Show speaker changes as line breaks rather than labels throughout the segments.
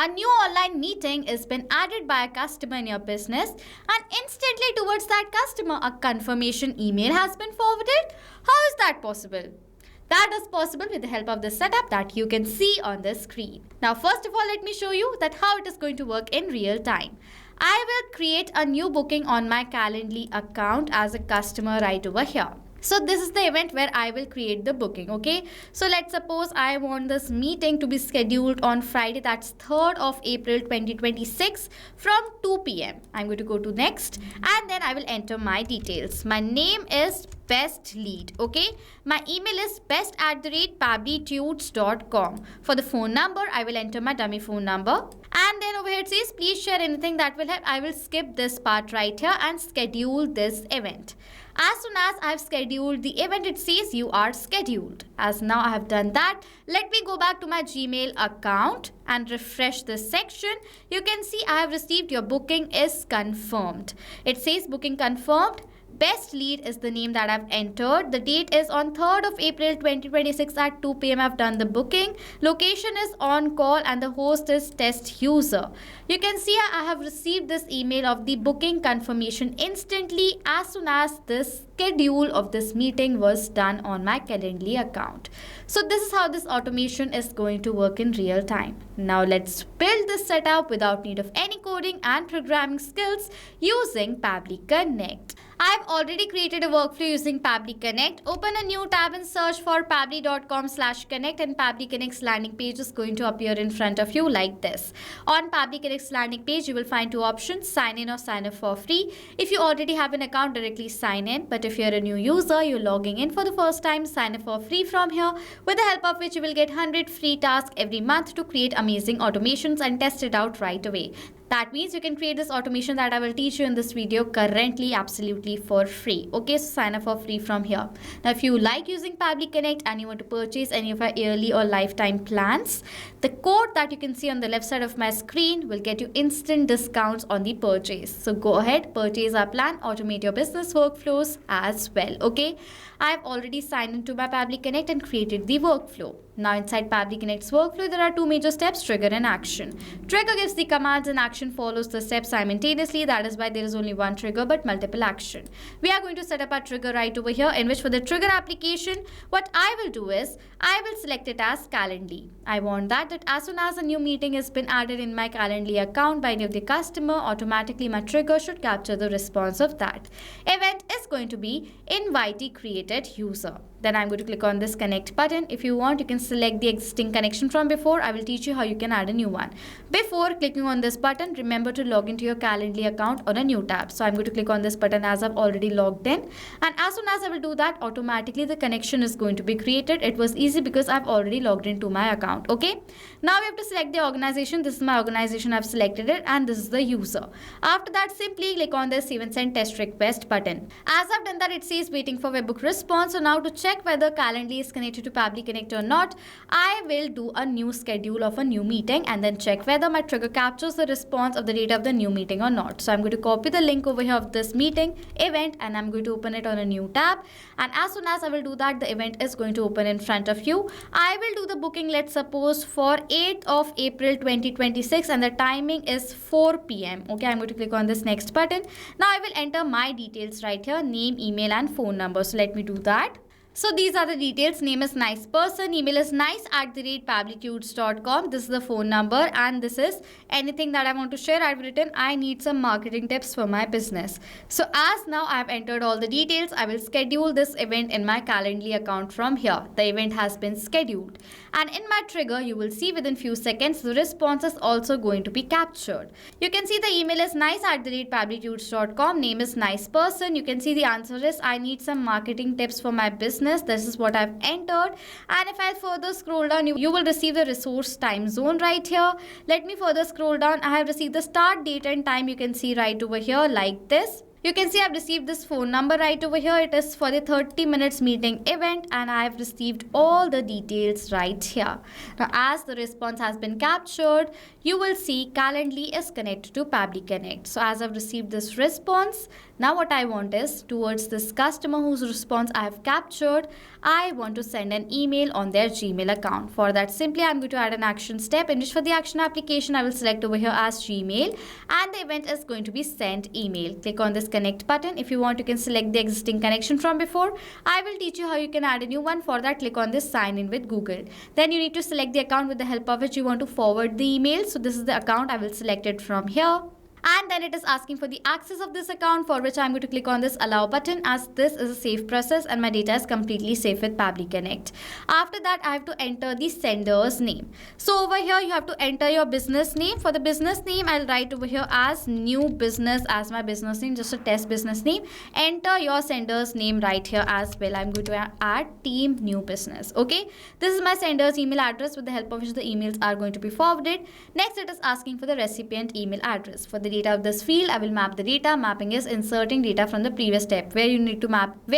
A new online meeting has been added by a customer in your business, and instantly towards that customer a confirmation email has been forwarded. How is that possible? That is possible with the help of the setup that you can see on the screen. Now first of all, let me show you that how it is going to work in real time. I will create a new booking on my Calendly account as a customer right over here. So this is the event where I will create the booking, okay? So let's suppose I want this meeting to be scheduled on Friday, that's 3rd of April 2026 from 2 p.m. I'm going to go to next and then I will enter my details. My name is Best Lead, okay? My email is best@pabblytudes.com. For the phone number, I will enter my dummy phone number. And then over here it says, please share anything that will help. I will skip this part right here and schedule this event. As soon as I have scheduled the event, it says you are scheduled. As now I have done that, let me go back to my Gmail account and refresh this section. You can see I have received your booking is confirmed. It says booking confirmed. Best Lead is the name that I've entered. The date is on 3rd of April 2026 at 2 p.m. I've done the booking. Location is on call and the host is test user. You can see I have received this email of the booking confirmation instantly as soon as this schedule of this meeting was done on my Calendly account. So this is how this automation is going to work in real time. Now let's build this setup without need of any coding and programming skills using Pabbly Connect. I've already created a workflow using Pabbly Connect. Open a new tab and search for pabbly.com/connect and Pabbly Connect's landing page is going to appear in front of you like this. On Pabbly Connect's landing page, you will find two options, sign in or sign up for free. If you already have an account, directly sign in. But if you're a new user, you're logging in for the first time, sign up for free from here, with the help of which you will get 100 free tasks every month to create amazing automations and test it out right away. That means you can create this automation that I will teach you in this video currently absolutely for free. Okay, so sign up for free from here. Now, if you like using Pabbly Connect and you want to purchase any of our yearly or lifetime plans, the code that you can see on the left side of my screen will get you instant discounts on the purchase. So go ahead, purchase our plan, automate your business workflows as well. Okay, I have already signed into my Pabbly Connect and created the workflow. Now inside Pabbly Connect's workflow, there are two major steps, trigger and action. Trigger gives the commands and action follows the steps simultaneously. That is why there is only one trigger but multiple action. We are going to set up our trigger right over here, in which for the trigger application, what I will do is, I will select it as Calendly. I want that as soon as a new meeting has been added in my Calendly account by any of the customer, automatically my trigger should capture the response of that. Event is going to be invitee created user. Then I'm going to click on this connect button. If you want, you can select the existing connection from before. I will teach you how you can add a new one. Before clicking on this button, remember to log into your Calendly account on a new tab. So I'm going to click on this button as I've already logged in. And as soon as I will do that, automatically the connection is going to be created. It was easy because I've already logged into my account. Okay. Now we have to select the organization. This is my organization. I've selected it and this is the user. After that, simply click on the save and send test request button. As I've done that, it says waiting for webhook response. So now to check whether Calendly is connected to Pabbly Connect or not, I will do a new schedule of a new meeting and then check whether my trigger captures the response of the date of the new meeting or not. So I'm going to copy the link over here of this meeting event and I'm going to open it on a new tab. And as soon as I will do that, the event is going to open in front of you. I will do the booking, let's suppose, for 8th of April 2026 and the timing is 4 p.m. Okay, I'm going to click on this next button. Now I will enter my details right here, name, email and phone number. So let me do that. So these are the details. Name is nice person, email is nice@pabblytudes.com. This is the phone number and this is anything that I want to share. I've written I need some marketing tips for my business. So as now I have entered all the details, I will schedule this event in my Calendly account from here. The event has been scheduled. And in my trigger, you will see within few seconds, the response is also going to be captured. You can see the email is nice@pabblytudes.com. Name is nice person. You can see the answer is I need some marketing tips for my business. This is what I've entered. And if I further scroll down, you will receive the resource time zone right here. Let me further scroll down. I have received the start date and time. You can see right over here like this. You can see I've received this phone number right over here. It is for the 30 minutes meeting event and I've received all the details right here. Now as the response has been captured, you will see Calendly is connected to Pabbly Connect. So as I've received this response, Now what I want is, towards this customer whose response I have captured, I want to send an email on their Gmail account. For that, simply I'm going to add an action step, in which for the action application I will select over here as Gmail, and the event is going to be send email. Click on this connect button. If you want, you can select the existing connection from before. I will teach you how you can add a new one. For that, click on this sign in with Google. Then you need to select the account with the help of which you want to forward the email. So this is the account. I will select it from here. And then it is asking for the access of this account, for which I'm going to click on this allow button, as this is a safe process and my data is completely safe with Pabbly Connect. After that, I have to enter the sender's name. So over here, you have to enter your business name. For the business name, I'll write over here as new business as my business name, just a test business name. Enter your sender's name right here as well. I'm going to add team new business. Okay, this is my sender's email address, with the help of which the emails are going to be forwarded. Next, it is asking for the recipient email address. For the data of this field, I will map the data. Mapping is inserting data from the previous step. Where you need to map the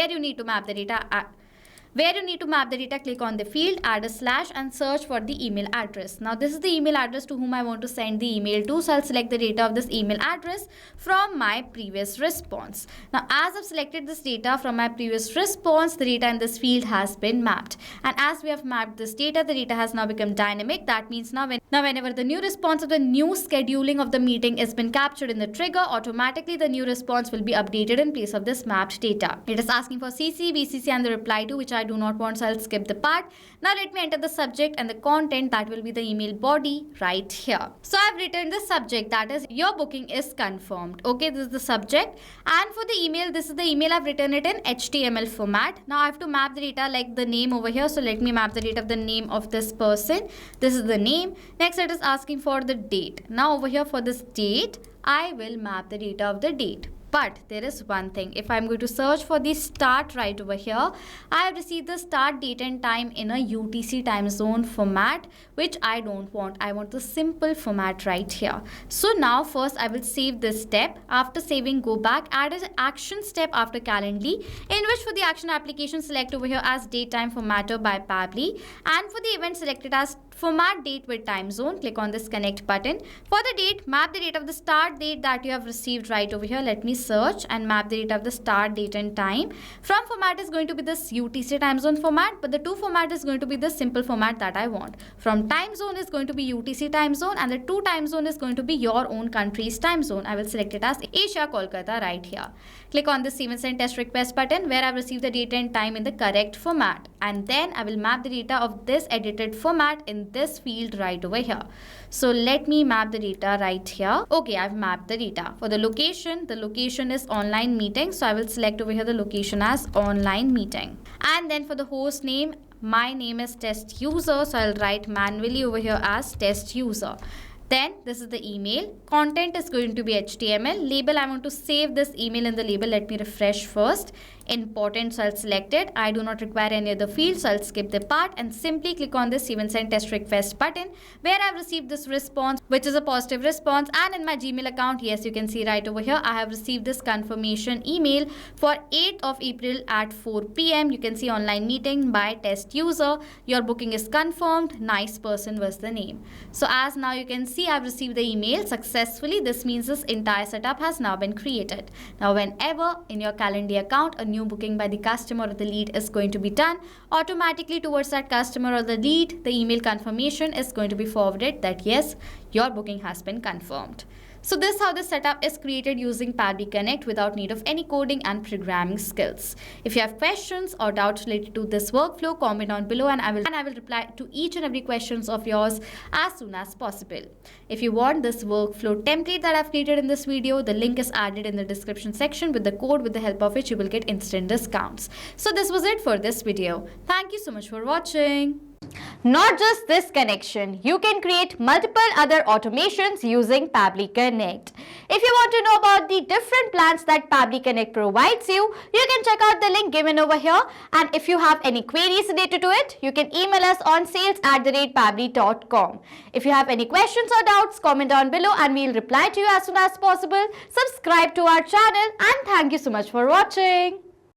data, click on the field, add a slash and search for the email address. Now this is the email address to whom I want to send the email to. So I'll select the data of this email address from my previous response. Now as I've selected this data from my previous response, the data in this field has been mapped. And as we have mapped this data, the data has now become dynamic. That means now whenever the new response of the new scheduling of the meeting has been captured in the trigger, automatically the new response will be updated in place of this mapped data. It is asking for CC, BCC and the reply to, which I do not want, so I'll skip the part. Now let me enter the subject and the content, that will be the email body right here. So I've written the subject, that is your booking is confirmed. Okay, this is the subject. And for the email, this is the email. I've written it in HTML format. Now I have to map the data like the name over here. So let me map the data of the name of this person. This is the name. Next, it is asking for the date. Now over here for this date, I will map the data of the date. But there is one thing. If I'm going to search for the start right over here, I have received the start date and time in a UTC time zone format, which I don't want. I want the simple format right here. So now first I will save this step. After saving, go back, add an action step after Calendly, in which for the action application, select over here as date time formatter by Pabbly. And for the event, select it as format date with time zone. Click on this connect button. For the date, map the date of the start date that you have received right over here. Let me search and map the date of the start date and time. From format is going to be this UTC time zone format, but the to format is going to be the simple format that I want. From time zone is going to be UTC time zone, and the to time zone is going to be your own country's time zone. I will select it as Asia Kolkata right here. Click on this save and send test request button, where I have received the date and time in the correct format, and then I will map the data of this edited format in this field right over here. So let me map the data right here. Okay, I've mapped the data. For the location is online meeting, so I will select over here the location as online meeting. And then for the host name, my name is test user, so I'll write manually over here as test user. Then this is the email. Content is going to be HTML. Label, I want to save this email in the label. Let me refresh first. Important, so I'll select it. I do not require any other field, so I'll skip the part and simply click on this save and send test request button, where I've received this response, which is a positive response. And in my Gmail account, yes, you can see right over here, I have received this confirmation email for 8th of April at 4 p.m. You can see online meeting by test user. Your booking is confirmed. Nice person was the name. So as now you can see, I've received the email successfully. This means this entire setup has now been created. Now whenever in your Calendly account a new booking by the customer or the lead is going to be done, automatically towards that customer or the lead, the email confirmation is going to be forwarded that yes, your booking has been confirmed. So this is how the setup is created using Pabbly Connect without need of any coding and programming skills. If you have questions or doubts related to this workflow, comment down below and I will reply to each and every questions of yours as soon as possible. If you want this workflow template that I've created in this video, the link is added in the description section with the code with the help of which you will get instant discounts. So this was it for this video. Thank you so much for watching.
Not just this connection, you can create multiple other automations using Pabbly Connect. If you want to know about the different plans that Pabbly Connect provides you, you can check out the link given over here. And if you have any queries related to it, you can email us on sales@pabbly.com. If you have any questions or doubts, comment down below and we'll reply to you as soon as possible. Subscribe to our channel and thank you so much for watching.